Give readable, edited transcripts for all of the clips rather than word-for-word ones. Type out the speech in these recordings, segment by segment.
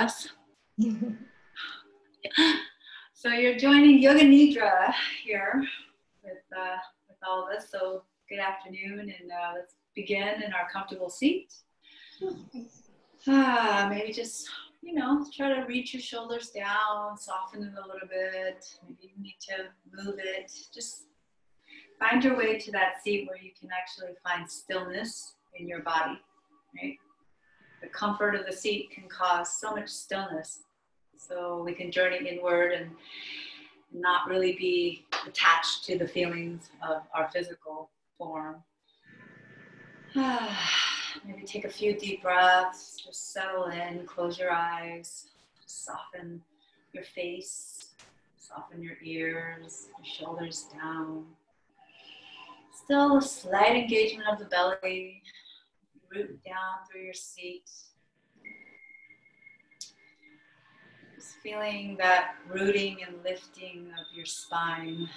us. So you're joining Yoga Nidra here with all of us. So good afternoon, and let's begin in our comfortable seat. Maybe just, try to reach your shoulders down, soften it a little bit. Maybe you need to move it. Just find your way to that seat where you can actually find stillness in your body, right? The comfort of the seat can cause so much stillness. So we can journey inward and not really be attached to the feelings of our physical form. Maybe take a few deep breaths, just settle in, close your eyes, just soften your face, soften your ears, your shoulders down. Still a slight engagement of the belly, root down through your seat. Just feeling that rooting and lifting of your spine.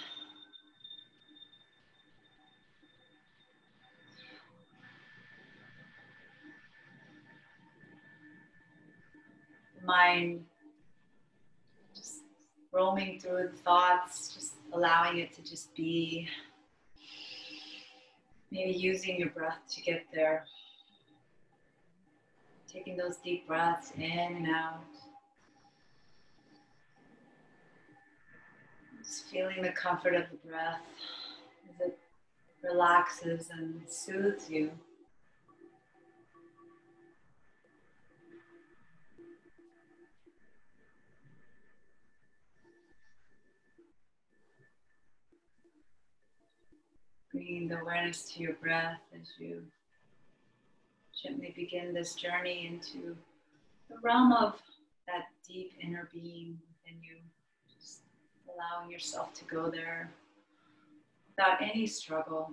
Mind just roaming through the thoughts, just allowing it to just be. Maybe using your breath to get there. Taking those deep breaths in and out. Just feeling the comfort of the breath as it relaxes and soothes you. Bringing the awareness to your breath as you gently begin this journey into the realm of that deep inner being within you. Just allowing yourself to go there without any struggle.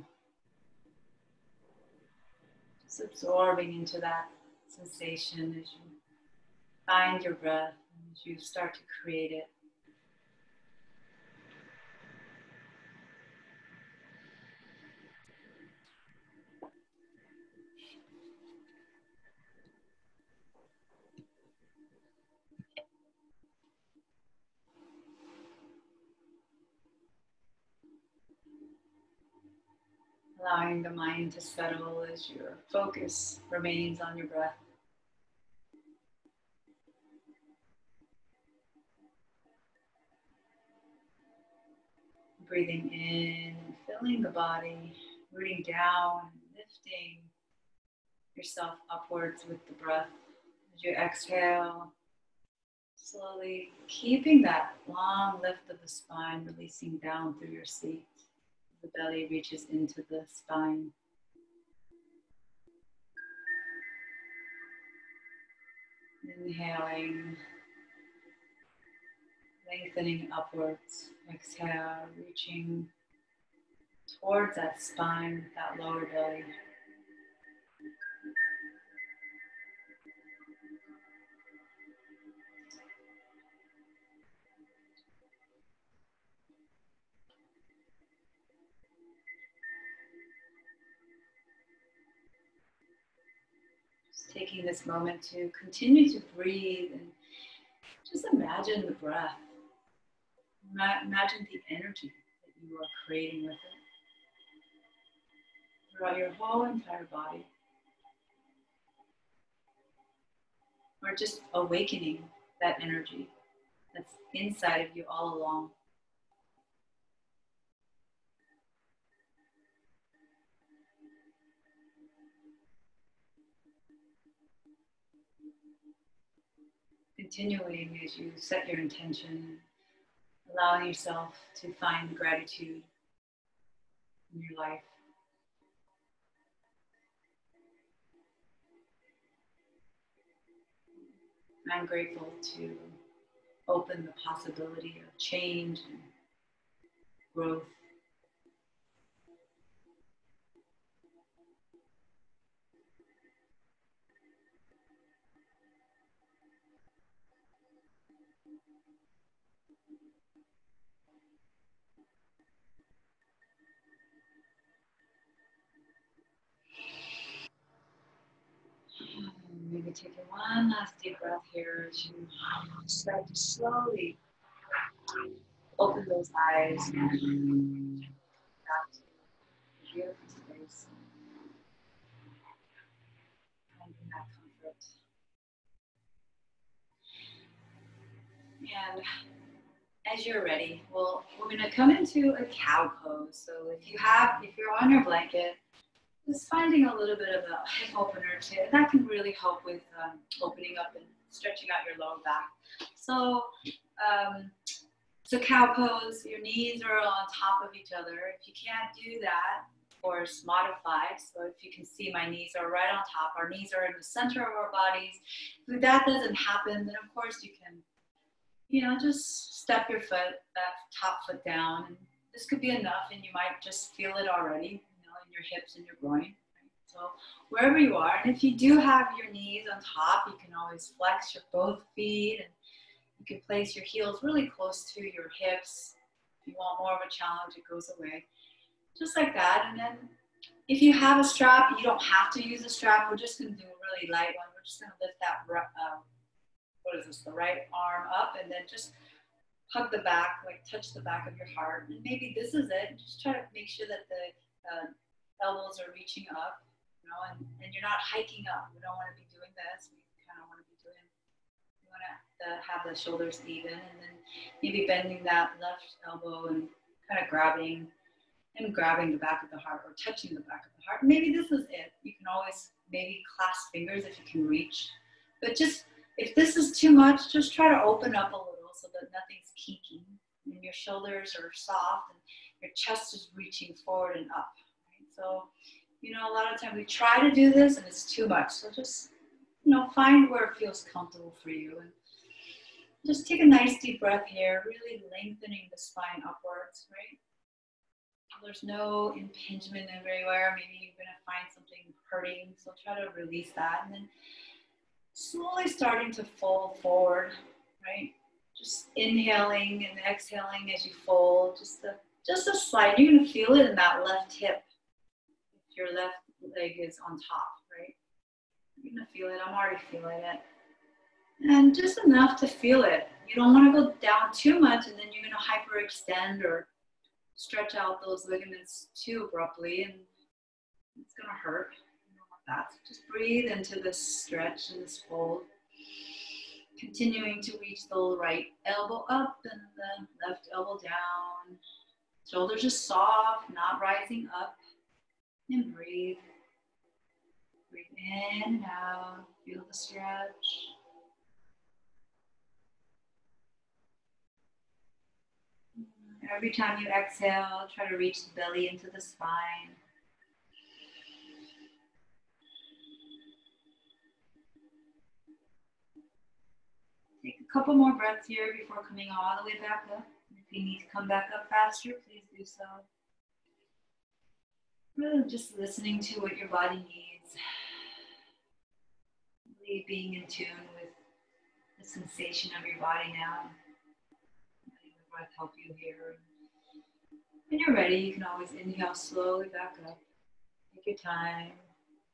Just absorbing into that sensation as you find your breath and as you start to create it. Allowing the mind to settle as your focus remains on your breath. Breathing in and filling the body, rooting down and lifting yourself upwards with the breath. As you exhale, slowly keeping that long lift of the spine, releasing down through your seat. The belly reaches into the spine. Inhaling, lengthening upwards. Exhale, reaching towards that spine, that lower belly. Just taking this moment to continue to breathe and just imagine the breath. Imagine the energy that you are creating with it throughout your whole entire body. Or just awakening that energy that's inside of you all along. Continuing as you set your intention, allowing yourself to find gratitude in your life. I'm grateful to open the possibility of change and growth. Maybe taking one last deep breath here as you start to slowly open those eyes back to the beautiful space, finding that comfort. And as you're ready, we're going to come into a cow pose. So if you're on your blanket, just finding a little bit of a hip opener too. That can really help with opening up and stretching out your lower back. So, so cow pose, your knees are on top of each other. If you can't do that, of course, modify. So if you can see, my knees are right on top. Our knees are in the center of our bodies. If that doesn't happen, then of course you can, just step your foot, that top foot down. And this could be enough, and you might just feel it already, in your hips and your groin. Right? So wherever you are, and if you do have your knees on top, you can always flex your both feet, and you can place your heels really close to your hips. If you want more of a challenge, it goes away. Just like that. And then if you have a strap, you don't have to use a strap. We're just going to do a really light one. We're just going to lift that, the right arm up, and then just hug the back, like touch the back of your heart. And maybe this is it. Just try to make sure that the elbows are reaching up, and you're not hiking up. We don't want to be doing this. We kind of want to be doing, we want to have the shoulders even, and then maybe bending that left elbow and kind of grabbing the back of the heart, or touching the back of the heart. Maybe this is it. You can always maybe clasp fingers if you can reach, but just if this is too much, just try to open up a little so that nothing's kinking and your shoulders are soft and your chest is reaching forward and up. Right? So, a lot of times we try to do this and it's too much. So just, find where it feels comfortable for you. And just take a nice deep breath here, really lengthening the spine upwards, right? There's no impingement everywhere. Maybe you're going to find something hurting. So try to release that. And then slowly starting to fold forward, right? Just inhaling and exhaling as you fold, just a slide. You're going to feel it in that left hip. If your left leg is on top, right? You're going to feel it. I'm already feeling it. And just enough to feel it. You don't want to go down too much, and then you're going to hyperextend or stretch out those ligaments too abruptly, and it's going to hurt. You don't want that. So just breathe into this stretch and this fold. Continuing to reach the right elbow up and the left elbow down. Shoulders are soft, not rising up. And breathe. Breathe in and out. Feel the stretch. Every time you exhale, try to reach the belly into the spine. Take a couple more breaths here before coming all the way back up. If you need to come back up faster, please do so. Really just listening to what your body needs. Really being in tune with the sensation of your body now. Letting the breath help you here. When you're ready, you can always inhale slowly back up. Take your time,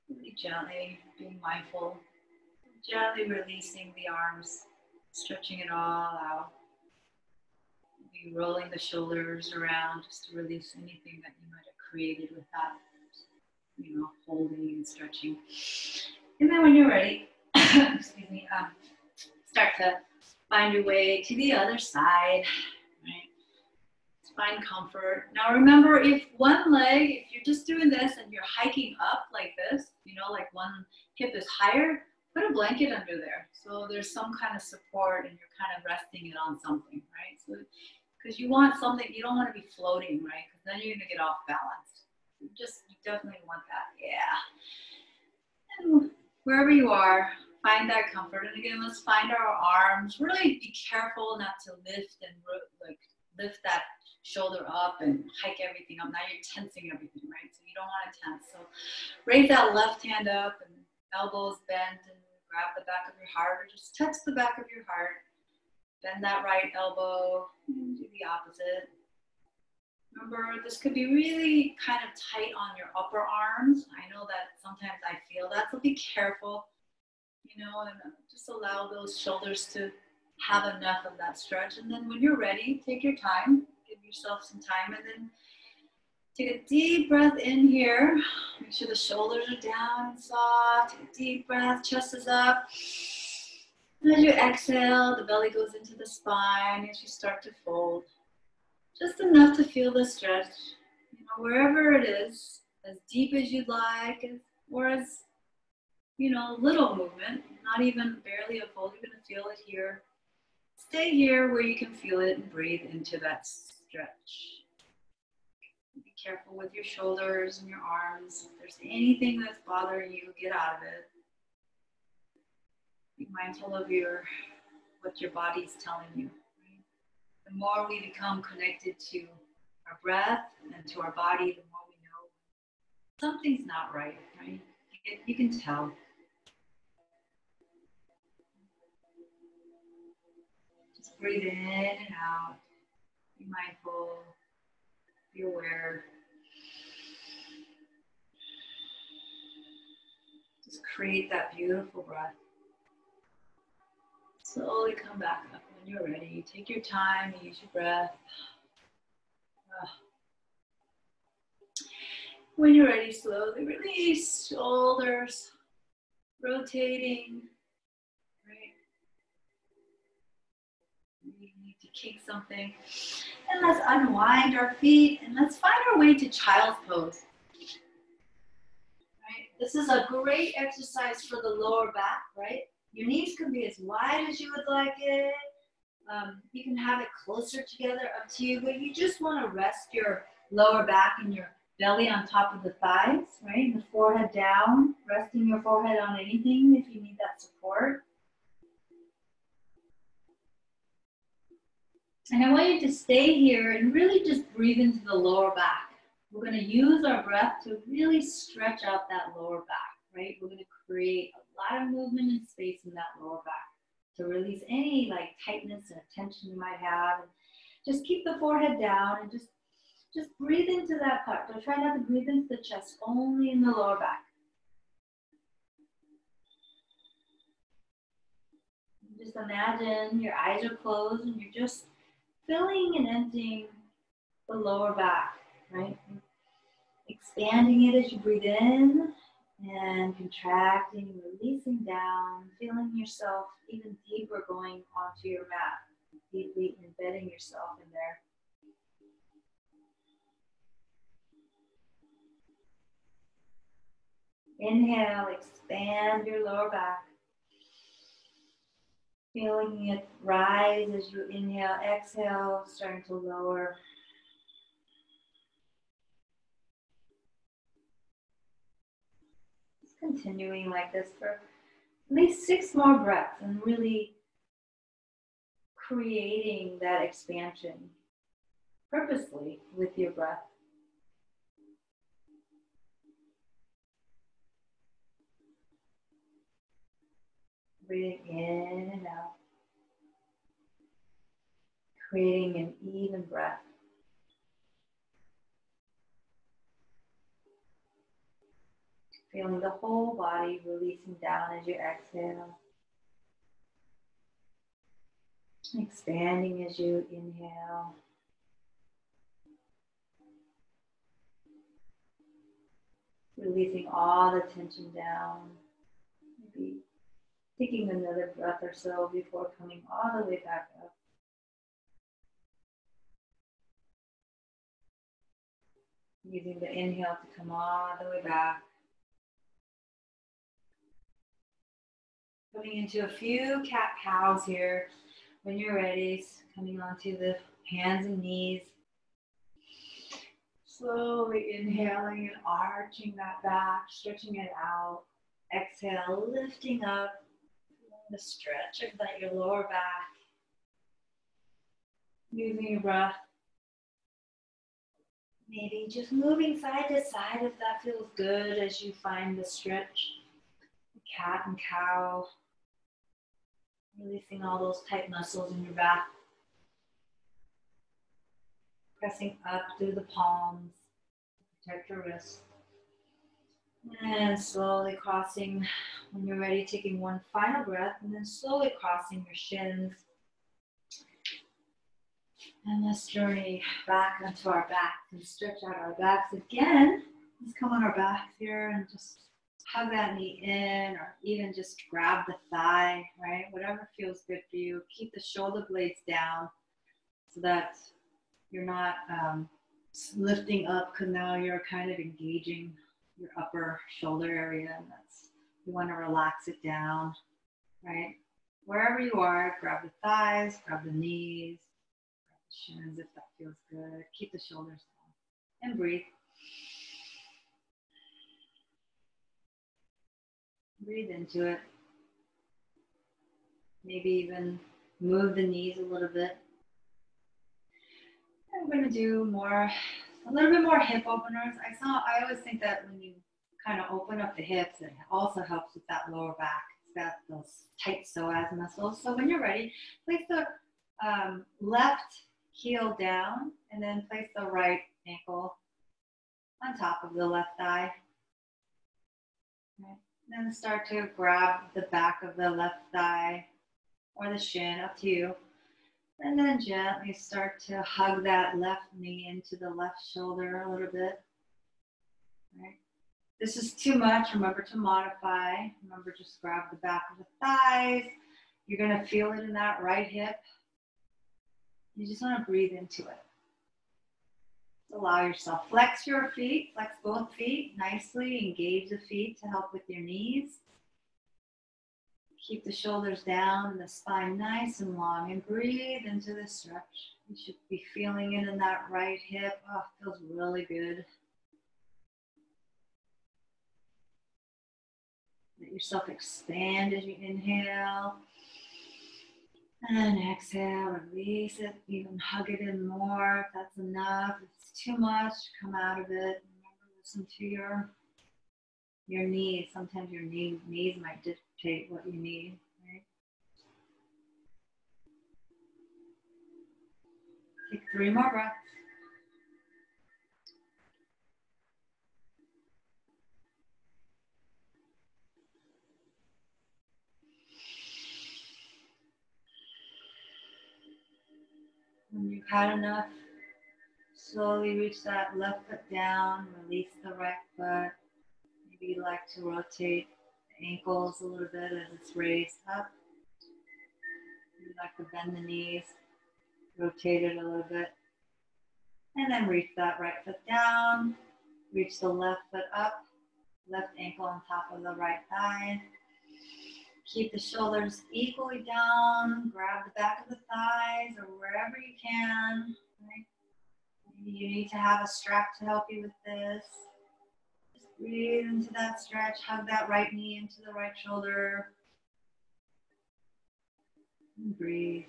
really gently, being mindful. Gently releasing the arms, stretching it all out. Maybe rolling the shoulders around just to release anything that you might have created with that, holding and stretching. And then when you're ready, excuse me, start to find your way to the other side, right? Find comfort. Now remember, if you're just doing this and you're hiking up like this, like one hip is higher, put a blanket under there. So there's some kind of support and you're kind of resting it on something, right? So, because you want something, you don't want to be floating, right? Because then you're going to get off balance. You definitely want that, yeah. And wherever you are, find that comfort. And again, let's find our arms. Really be careful not to lift that shoulder up and hike everything up. Now you're tensing everything, right? So you don't want to tense. So raise that left hand up and elbows bent and grab the back of your heart, or just touch the back of your heart. Bend that right elbow and do the opposite. Remember, this could be really kind of tight on your upper arms. I know that sometimes I feel that, so be careful. you know, and just allow those shoulders to have enough of that stretch. And then when you're ready, take your time, give yourself some time, and then take a deep breath in here. Make sure the shoulders are down and soft. Take a deep breath, chest is up. And as you exhale, the belly goes into the spine as you start to fold. Just enough to feel the stretch, you know, wherever it is, as deep as you'd like, or as, you know, little movement, not even barely a fold. You're going to feel it here. Stay here where you can feel it and breathe into that stretch. Be careful with your shoulders and your arms. If there's anything that's bothering you, get out of it. Be mindful of what your body's telling you. Right? The more we become connected to our breath and to our body, the more we know something's not right, right? You can tell. Just breathe in and out. Be mindful. Be aware. Just create that beautiful breath. Slowly come back up when you're ready. Take your time, use your breath. When you're ready, slowly release, shoulders rotating. Right. We need to kick something. And let's unwind our feet and let's find our way to child's pose. Right. This is a great exercise for the lower back, right? Your knees can be as wide as you would like it. You can have it closer together, up to you, but you just want to rest your lower back and your belly on top of the thighs, right? The forehead down, resting your forehead on anything if you need that support. And I want you to stay here and really just breathe into the lower back. We're going to use our breath to really stretch out that lower back, right? We're going to create a lot of movement and space in that lower back to release any like tightness or tension you might have. Just keep the forehead down and just breathe into that part. So try not to breathe into the chest, only in the lower back. Just imagine your eyes are closed and you're just filling and emptying the lower back, right? Expanding it as you breathe in and contracting, releasing down, feeling yourself even deeper going onto your mat, deeply embedding yourself in there. Inhale, expand your lower back. Feeling it rise as you inhale, exhale, starting to lower. Just continuing like this for at least 6 more breaths and really creating that expansion purposely with your breath. Breathing in and out. Creating an even breath. Feeling the whole body releasing down as you exhale. Expanding as you inhale. Releasing all the tension down. Maybe taking another breath or so before coming all the way back up. Using the inhale to come all the way back. Coming into a few cat-cows here. When you're ready, coming onto the hands and knees. Slowly inhaling and arching that back, stretching it out. Exhale, lifting up. The stretch of your lower back. Using your breath. Maybe just moving side to side if that feels good as you find the stretch. Cat and cow. Releasing all those tight muscles in your back. Pressing up through the palms. Protect your wrists. And slowly crossing, when you're ready, taking one final breath, and then slowly crossing your shins. And let's journey back onto our backs and stretch out our backs again. Let's come on our backs here and just hug that knee in, or even just grab the thigh, right? Whatever feels good for you. Keep the shoulder blades down so that you're not lifting up, because now you're kind of engaging your upper shoulder area, and that's, you want to relax it down, right? Wherever you are, grab the thighs, grab the knees, grab the shins if that feels good. Keep the shoulders down and breathe. Breathe into it. Maybe even move the knees a little bit. And we're going to do a little bit more hip openers. I always think that when you kind of open up the hips, it also helps with that lower back. It's got those tight psoas muscles. So when you're ready, place the left heel down, and then place the right ankle on top of the left thigh. Right. Then start to grab the back of the left thigh or the shin, up to you. And then gently start to hug that left knee into the left shoulder a little bit. Right. This is too much, remember to modify. Remember, just grab the back of the thighs. You're going to feel it in that right hip. You just want to breathe into it. Allow yourself, flex your feet, flex both feet nicely, engage the feet to help with your knees. Keep the shoulders down and the spine nice and long, and breathe into the stretch. You should be feeling it in that right hip. Oh, it feels really good. Let yourself expand as you inhale. And exhale, release it, even hug it in more if that's enough. If it's too much, come out of it. Remember, listen to your knees. Sometimes your knees might dictate what you need, right? Take 3 more breaths. When you've had enough, slowly reach that left foot down, release the right foot. Maybe you like to rotate the ankles a little bit as it's raised up. You like to bend the knees, rotate it a little bit. And then reach that right foot down, reach the left foot up, left ankle on top of the right thigh. Keep the shoulders equally down, grab the back of the thighs or wherever you can. Right? Maybe you need to have a strap to help you with this. Just breathe into that stretch, hug that right knee into the right shoulder. And breathe.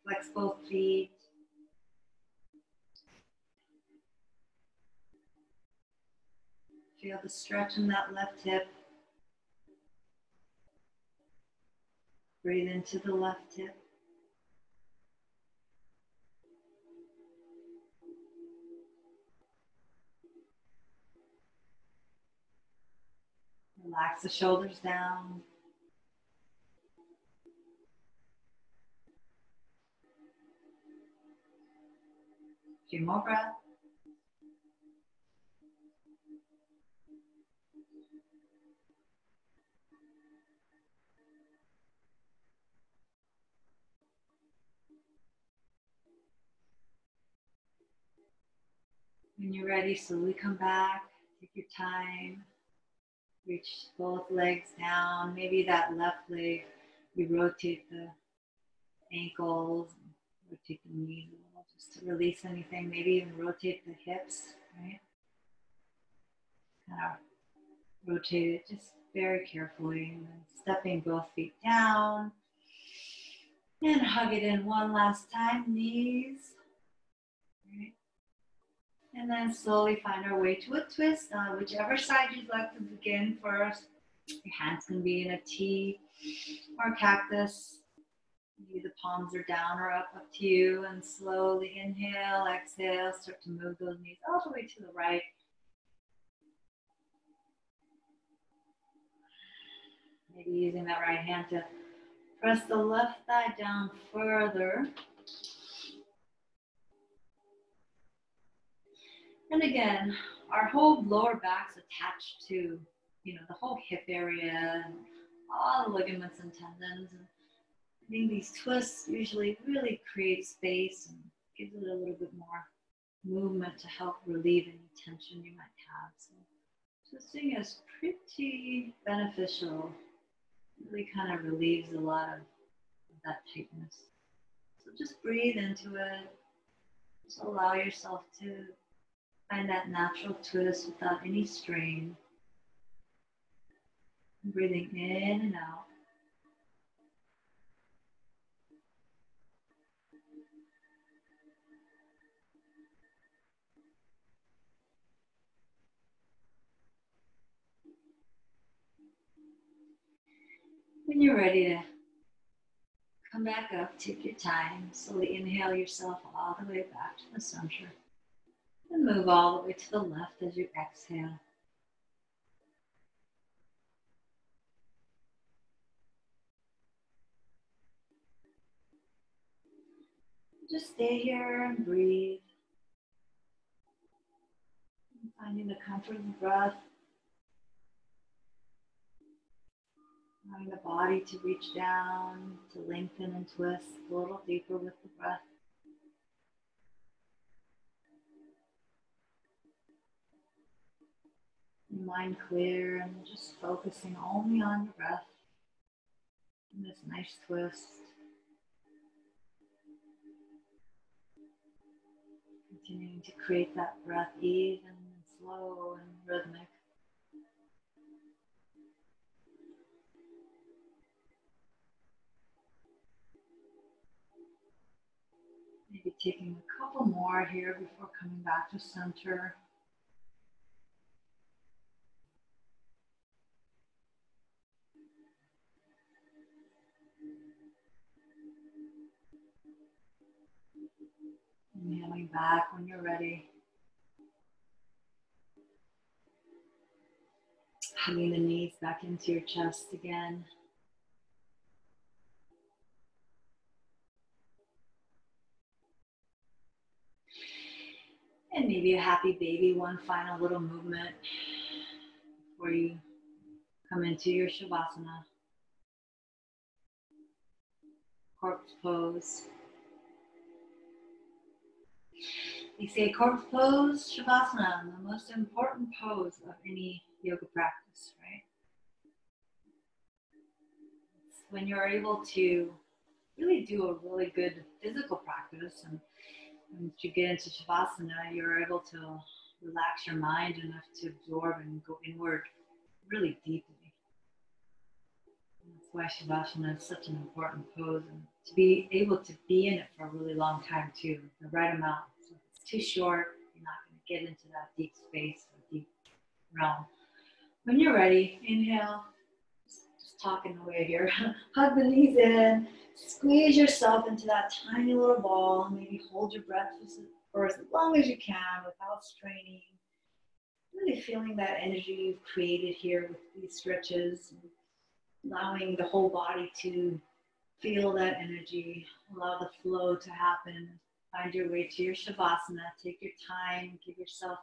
Flex both feet. Feel the stretch in that left hip. Breathe into the left hip. Relax the shoulders down. A few more breaths. When you're ready, slowly come back. Take your time. Reach both legs down. Maybe that left leg, you rotate the ankles, rotate the knees a little just to release anything. Maybe even rotate the hips, right? Kind of rotate it just very carefully. And then stepping both feet down. And hug it in one last time, knees. Right? And then slowly find our way to a twist, whichever side you'd like to begin first. Your hands can be in a T or a cactus. Maybe the palms are down or up to you. And slowly inhale, exhale, start to move those knees all the way to the right. Maybe using that right hand to press the left thigh down further. And again, our whole lower back's attached to, the whole hip area and all the ligaments and tendons. And I think these twists usually really create space and gives it a little bit more movement to help relieve any tension you might have. So twisting is pretty beneficial. It really kind of relieves a lot of that tightness. So just breathe into it. Just allow yourself to find that natural twist without any strain. Breathing in and out. When you're ready to come back up, take your time. Slowly inhale yourself all the way back to the center. And move all the way to the left as you exhale. Just stay here and breathe. Finding the comfort of the breath. Allowing the body to reach down, to lengthen and twist a little deeper with the breath. Your mind clear and just focusing only on your breath. And this nice twist. Continuing to create that breath even and slow and rhythmic. Maybe taking a couple more here before coming back to center. Inhaling back when you're ready. Hugging the knees back into your chest again. And maybe a happy baby, one final little movement before you come into your Shavasana. Corpse pose. They say corpse pose, Shavasana, the most important pose of any yoga practice, right? It's when you're able to really do a really good physical practice, and once you get into Shavasana, you're able to relax your mind enough to absorb and go inward really deeply. That's why Shavasana is such an important pose, and to be able to be in it for a really long time too, the right amount. So if it's too short, you're not going to get into that deep space or deep realm. When you're ready, inhale, just talking away here. Hug the knees in, squeeze yourself into that tiny little ball. Maybe hold your breath for as long as you can without straining. Really feeling that energy you've created here with these stretches. Allowing the whole body to feel that energy, allow the flow to happen, find your way to your Shavasana, take your time, give yourself,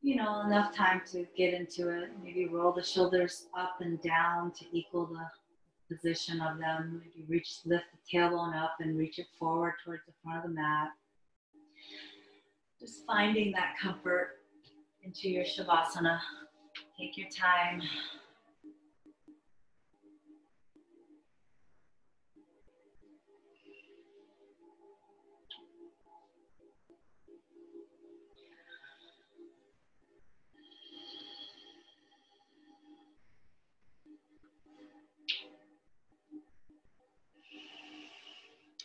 enough time to get into it. Maybe roll the shoulders up and down to equal the position of them. Maybe lift the tailbone up and reach it forward towards the front of the mat. Just finding that comfort into your Shavasana. Take your time.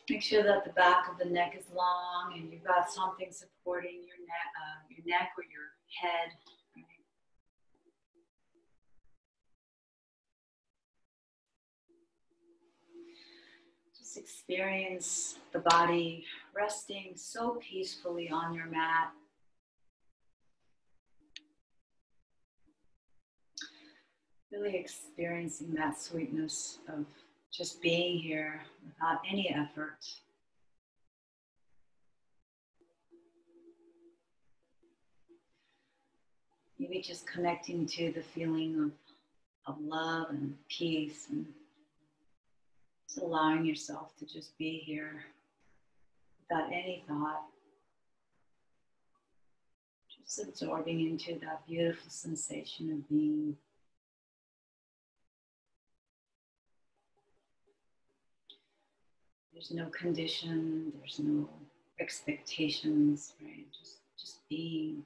Make sure that the back of the neck is long and you've got something supporting your neck or your head. Right? Just experience the body resting so peacefully on your mat. Really experiencing that sweetness of just being here without any effort. Maybe just connecting to the feeling of love and peace, and just allowing yourself to just be here without any thought. Just absorbing into that beautiful sensation of being. There's no condition, there's no expectations, right? Just being.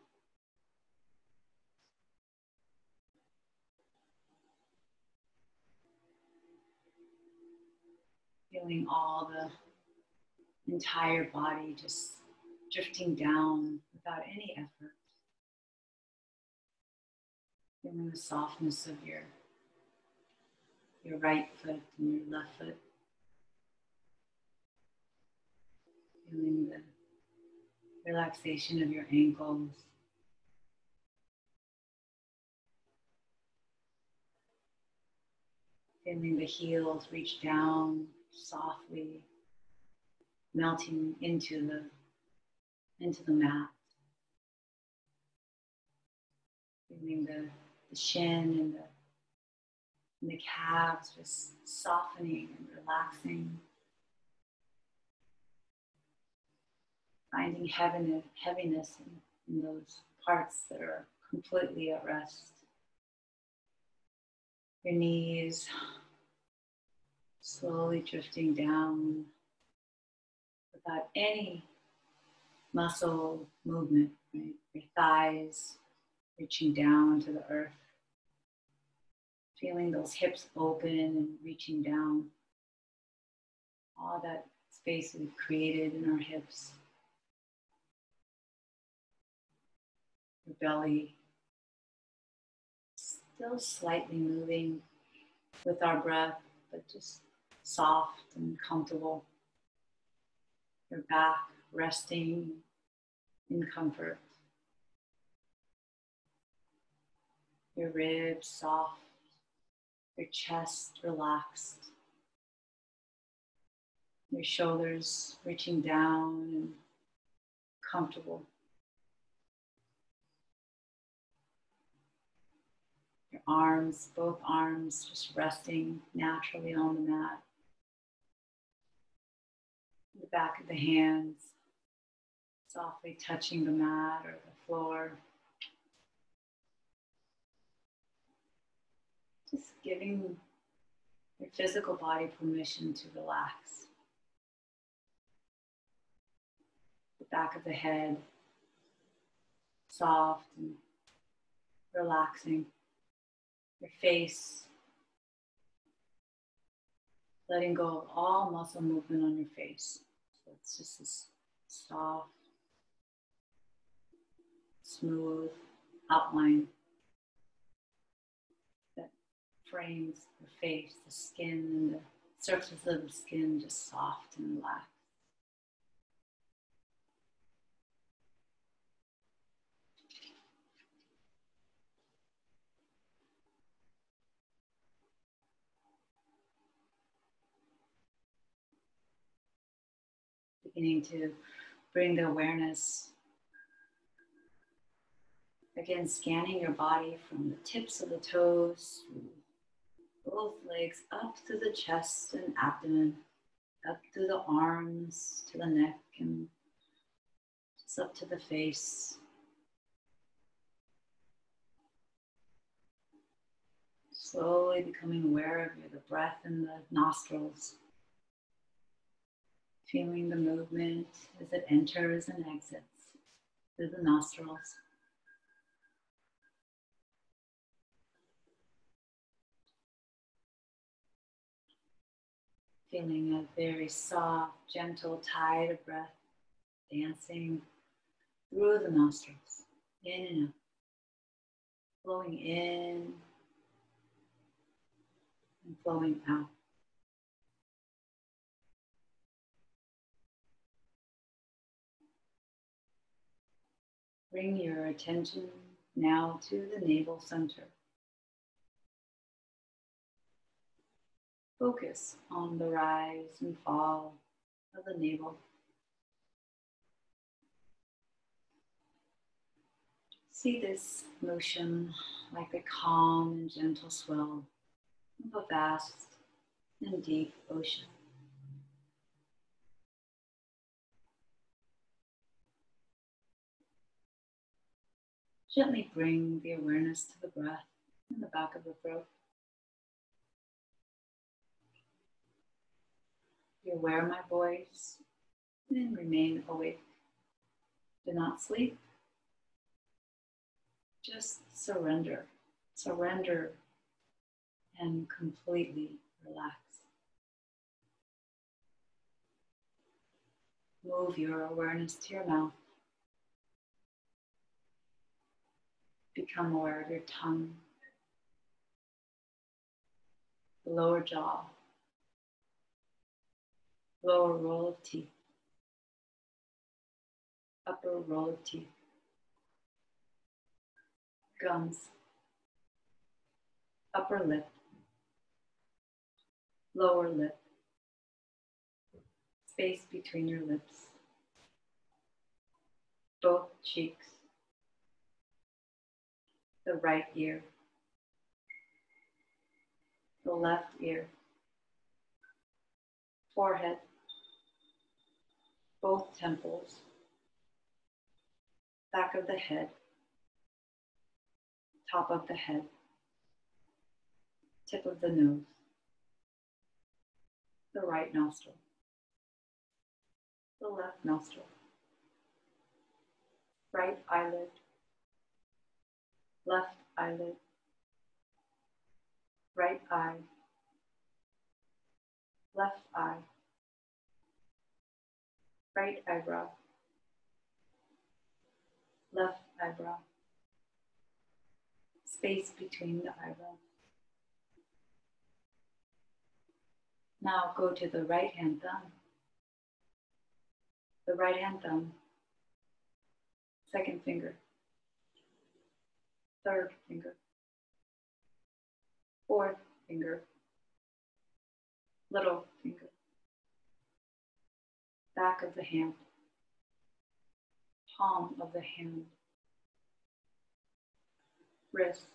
Feeling all the entire body just drifting down without any effort. Feeling the softness of your right foot and your left foot. Feeling the relaxation of your ankles. Feeling the heels reach down softly, melting into the mat. Feeling the shin and the calves just softening and relaxing. Finding heaviness in those parts that are completely at rest. Your knees slowly drifting down without any muscle movement, right? Your thighs reaching down to the earth. Feeling those hips open and reaching down. All that space we've created in our hips. Your belly still slightly moving with our breath, but just soft and comfortable. Your back resting in comfort. Your ribs soft. Your chest relaxed. Your shoulders reaching down and comfortable. Your arms, both arms just resting naturally on the mat. The back of the hands softly touching the mat or the floor. Just giving your physical body permission to relax. The back of the head soft and relaxing. Your face, letting go of all muscle movement on your face. So it's just this soft, smooth outline that frames the face, the skin, and the surface of the skin just soft and relaxed. Beginning to bring the awareness, again scanning your body from the tips of the toes, both legs up to the chest and abdomen, up to the arms, to the neck, and just up to the face. Slowly becoming aware of the breath in the nostrils. Feeling the movement as it enters and exits through the nostrils. Feeling a very soft, gentle tide of breath dancing through the nostrils, in and out, flowing in and flowing out. Bring your attention now to the navel center. Focus on the rise and fall of the navel. See this motion like a calm and gentle swell of a vast and deep ocean. Gently bring the awareness to the breath in the back of the throat. Be aware of my voice and remain awake. Do not sleep. Just surrender. Surrender and completely relax. Move your awareness to your mouth. Become aware of your tongue, the lower jaw, lower row of teeth, upper row of teeth, gums, upper lip, lower lip, space between your lips, both cheeks, the right ear, the left ear, forehead, both temples, back of the head, top of the head, tip of the nose, the right nostril, the left nostril, right eyelid, left eyelid, right eye, left eye, right eyebrow, left eyebrow, space between the eyebrows. Now go to the right hand thumb. The right hand thumb, second finger, third finger, fourth finger, little finger, back of the hand, palm of the hand, wrist,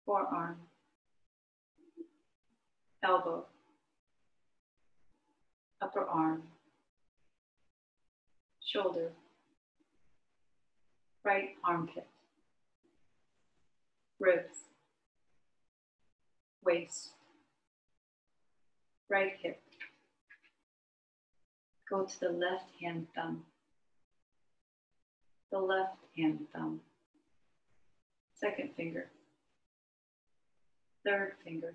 forearm, elbow, upper arm, shoulder, right armpit, ribs, waist, right hip. Go to the left hand thumb, the left hand thumb, second finger, third finger,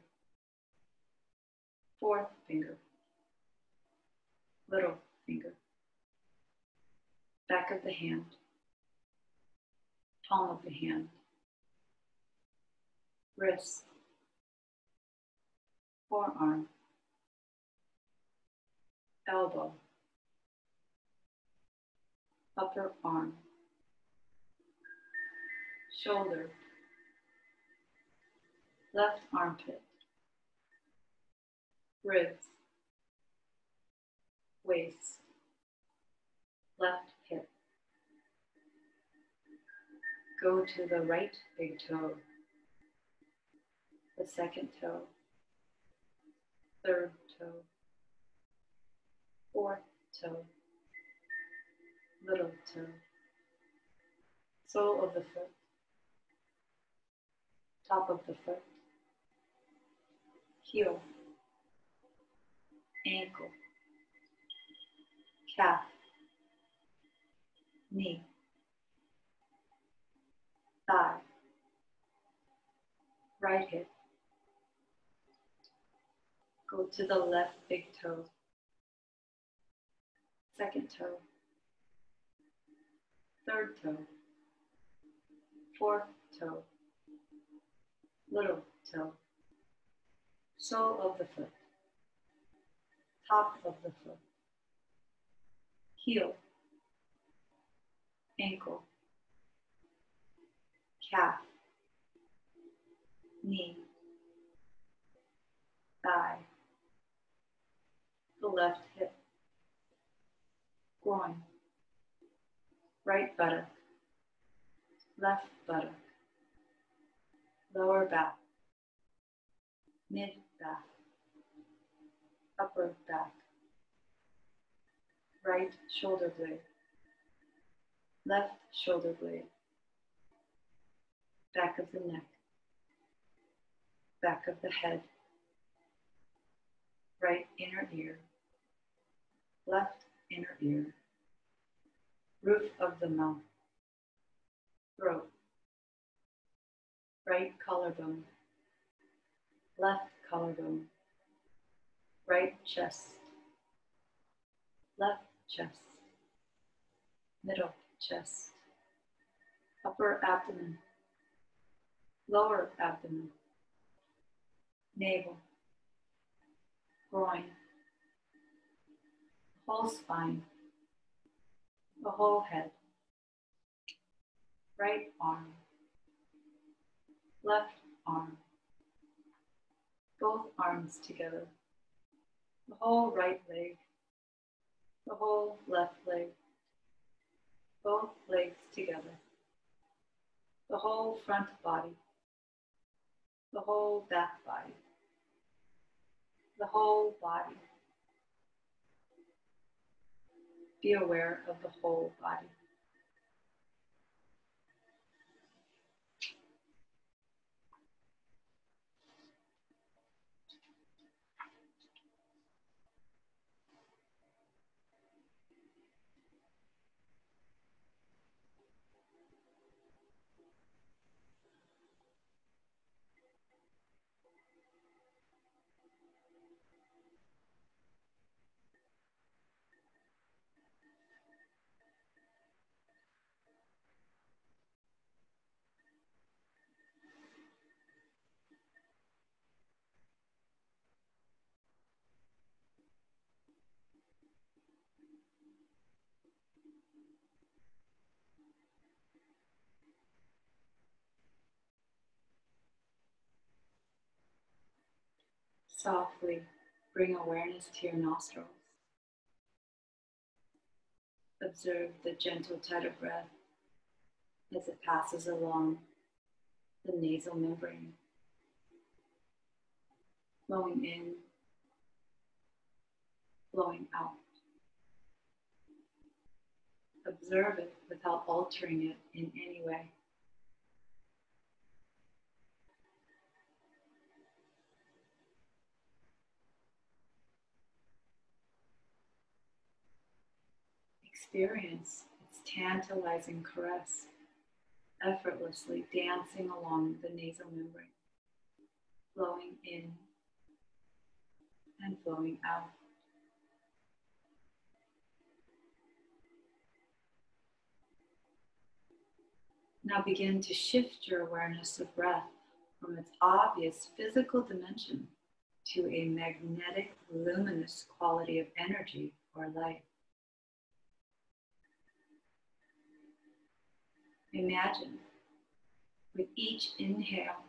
fourth finger, little finger, back of the hand, palm of the hand, wrist, forearm, elbow, upper arm, shoulder, left armpit, ribs, waist, left hip. Go to the right big toe, the second toe, third toe, fourth toe, little toe, sole of the foot, top of the foot, heel, ankle, calf, knee, thigh, right hip. Go to the left big toe, second toe, third toe, fourth toe, little toe, sole of the foot, top of the foot, heel, ankle, calf, knee, thigh, the left hip, groin, right buttock, left buttock, lower back, mid back, upper back, right shoulder blade, left shoulder blade, back of the neck, back of the head, right inner ear, left inner ear, roof of the mouth, throat, right collarbone, left collarbone, right chest, left chest, middle chest, upper abdomen, lower abdomen, navel, groin, whole spine, the whole head, right arm, left arm, both arms together, the whole right leg, the whole left leg, both legs together, the whole front body, the whole back body, the whole body. Be aware of the whole body. Softly bring awareness to your nostrils. Observe the gentle tide of breath as it passes along the nasal membrane, flowing in, flowing out. Observe it without altering it in any way. Experience its tantalizing caress, effortlessly dancing along the nasal membrane, flowing in and flowing out. Now begin to shift your awareness of breath from its obvious physical dimension to a magnetic, luminous quality of energy or light. Imagine, with each inhale,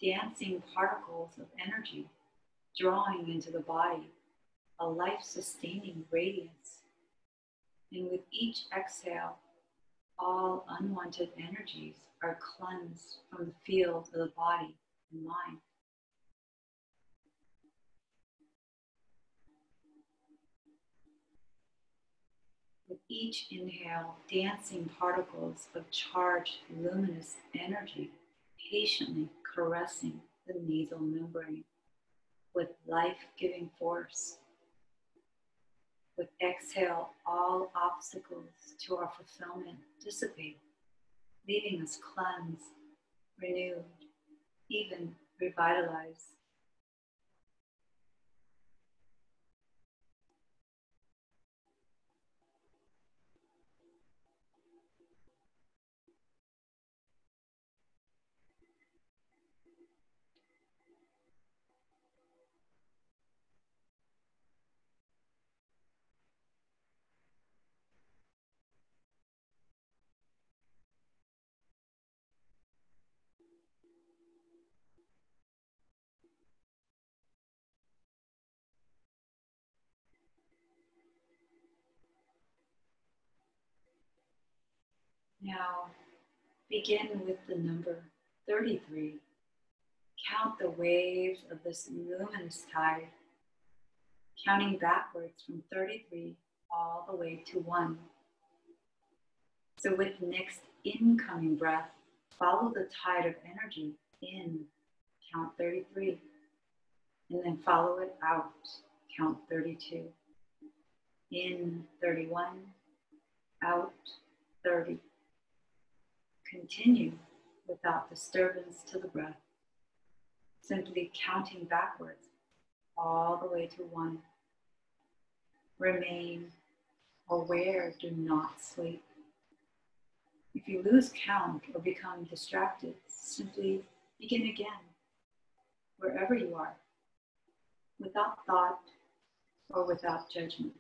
dancing particles of energy drawing into the body a life-sustaining radiance. And with each exhale, all unwanted energies are cleansed from the field of the body and mind. With each inhale, dancing particles of charged, luminous energy patiently caressing the nasal membrane with life-giving force. With exhale, all obstacles to our fulfillment dissipate, leaving us cleansed, renewed, even revitalized. Now begin with the number 33. Count the waves of this luminous tide, counting backwards from 33 all the way to 1. So with next incoming breath, follow the tide of energy in, count 33, and then follow it out, count 32. In 31, out 30. Continue without disturbance to the breath, simply counting backwards all the way to 1. Remain aware, do not sleep. If you lose count or become distracted, simply begin again, wherever you are, without thought or without judgment.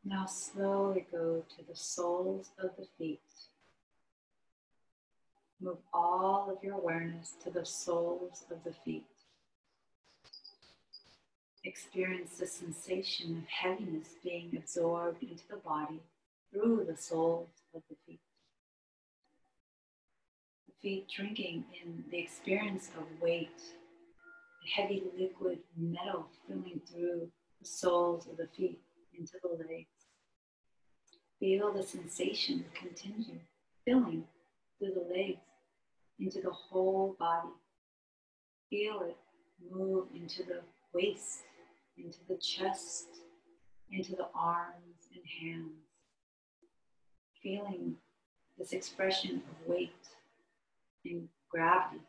Now slowly go to the soles of the feet. Move all of your awareness to the soles of the feet. Experience the sensation of heaviness being absorbed into the body through the soles of the feet. The feet drinking in the experience of weight, the heavy liquid metal filling through the soles of the feet into the legs. Feel the sensation continue filling through the legs into the whole body. Feel it move into the waist, into the chest, into the arms and hands. Feeling this expression of weight and gravity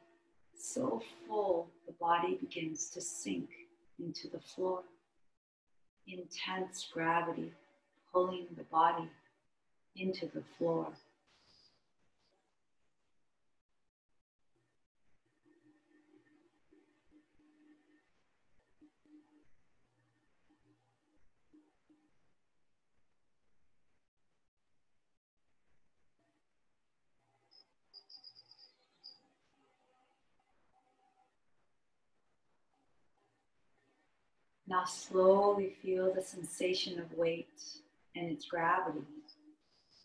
so full the body begins to sink into the floor. Intense gravity pulling the body into the floor. Now slowly feel the sensation of weight and its gravity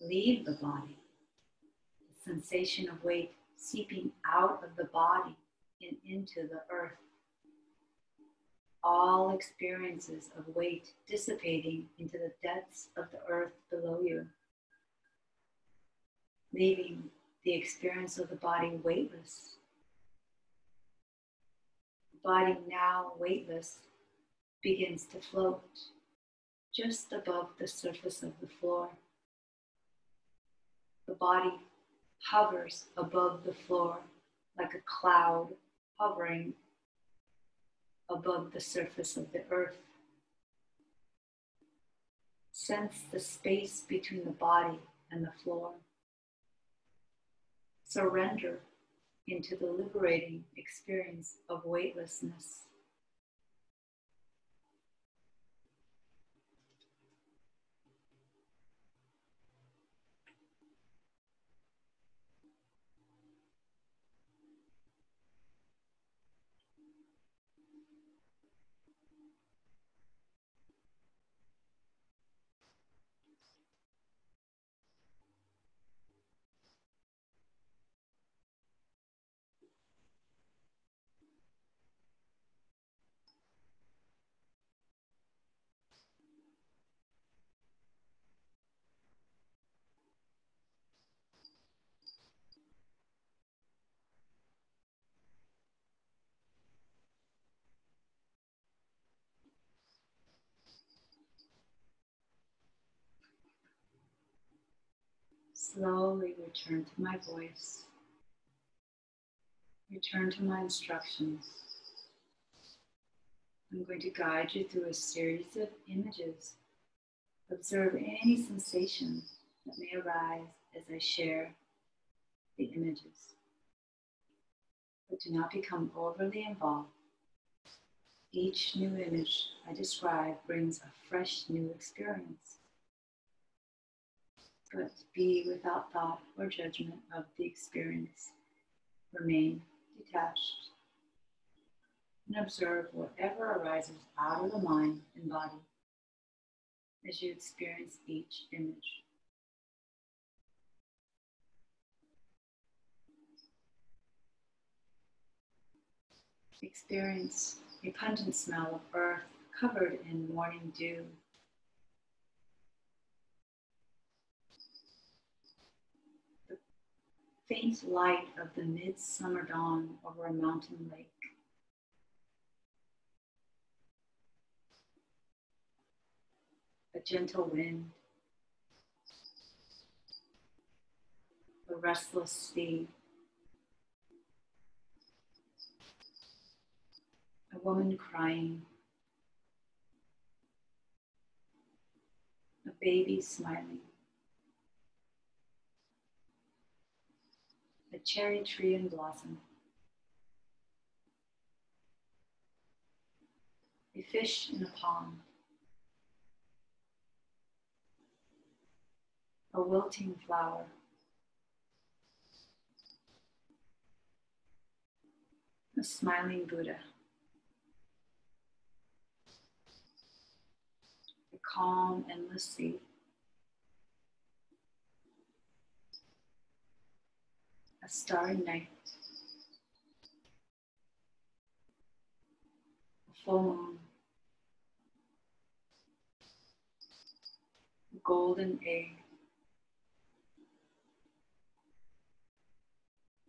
leave the body. The sensation of weight seeping out of the body and into the earth. All experiences of weight dissipating into the depths of the earth below you, leaving the experience of the body weightless. The body now weightless begins to float just above the surface of the floor. The body hovers above the floor like a cloud hovering above the surface of the earth. Sense the space between the body and the floor. Surrender into the liberating experience of weightlessness. Slowly return to my voice. Return to my instructions. I'm going to guide you through a series of images. Observe any sensation that may arise as I share the images, but do not become overly involved. Each new image I describe brings a fresh new experience, but be without thought or judgment of the experience. Remain detached and observe whatever arises out of the mind and body as you experience each image. Experience a pungent smell of earth covered in morning dew. The faint light of the midsummer dawn over a mountain lake. A gentle wind. A restless sea. A woman crying. A baby smiling. A cherry tree in blossom. A fish in a pond. A wilting flower. A smiling Buddha. A calm, endless sea. A starry night. A full moon. A golden egg.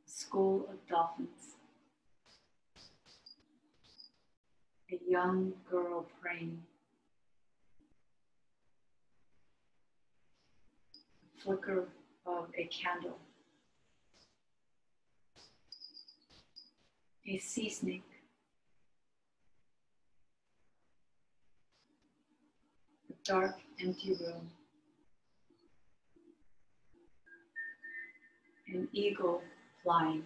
A school of dolphins. A young girl praying. A flicker of a candle. A sea snake. A dark, empty room. An eagle flying.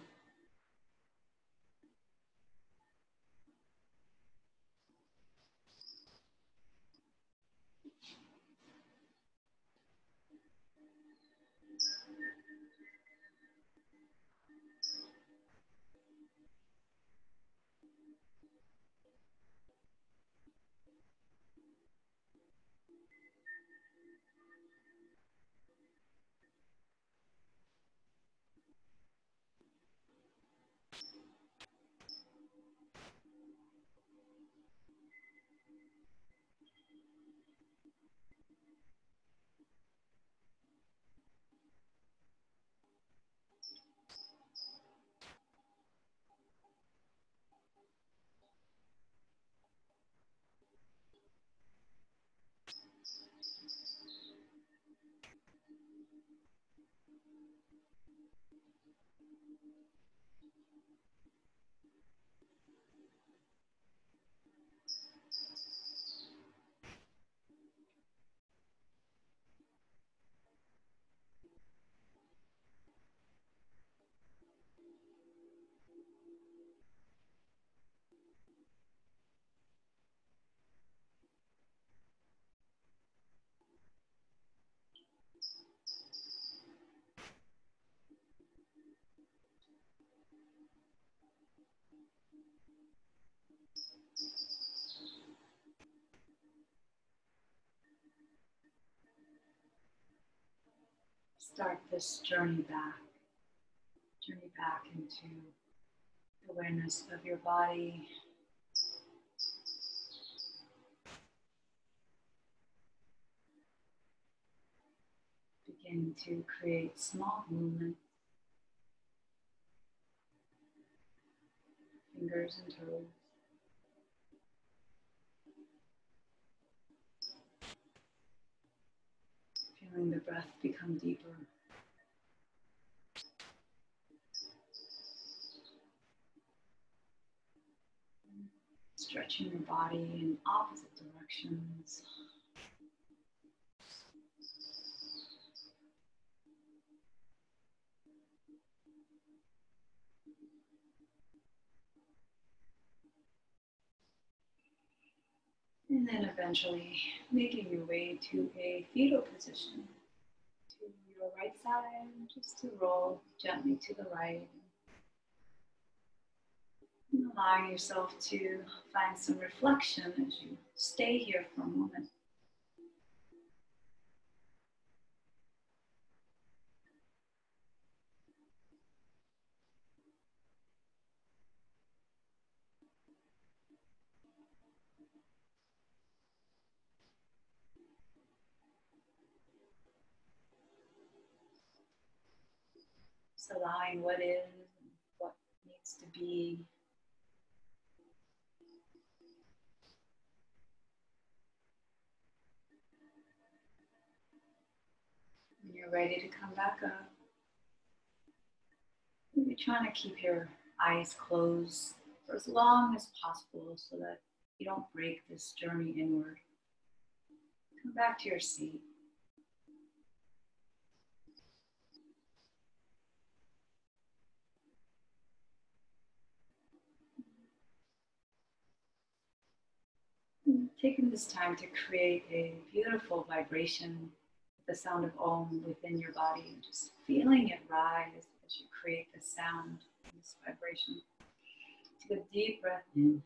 Start this journey back into awareness of your body. Begin to create small movements, fingers and toes. Feeling the breath become deeper. Stretching stretching your body in opposite directions. And then eventually making your way to a fetal position. To your right side, just to roll gently to the right. And allowing yourself to find some reflection as you stay here for a moment. Just allowing what is and what needs to be. When you're ready to come back up, maybe trying to keep your eyes closed for as long as possible so that you don't break this journey inward. Come back to your seat. And taking this time to create a beautiful vibration with the sound of Om within your body, just feeling it rise as you create this sound, this vibration. Take a deep breath in.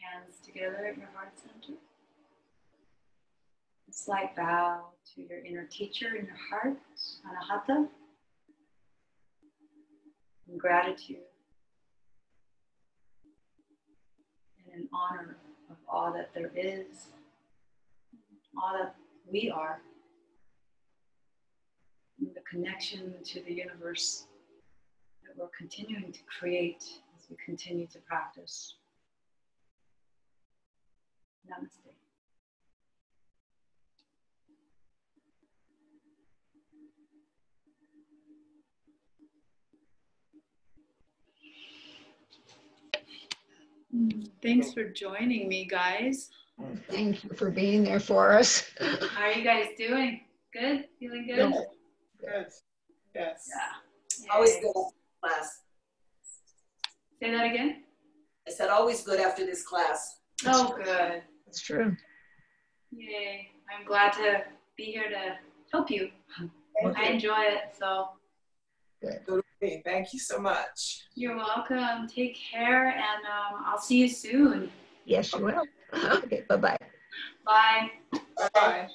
Hands together at your heart center. A slight bow to your inner teacher in your heart, Anahata, in gratitude and in honor of all that there is, all that we are, and the connection to the universe that we're continuing to create as we continue to practice. Namaste. Thanks for joining me, guys. Thank you for being there for us. How are you guys doing? Good? Feeling good? Good. Yes. Yeah. Always Yay. good after class. Say that again? I said always good after this class. Oh, good. That's true. Yay. I'm glad to be here to help you. I enjoy it, so. Good. Thank you so much. You're welcome. Take care, and I'll see you soon. Yes, you will. Okay, bye-bye. Bye. Bye-bye.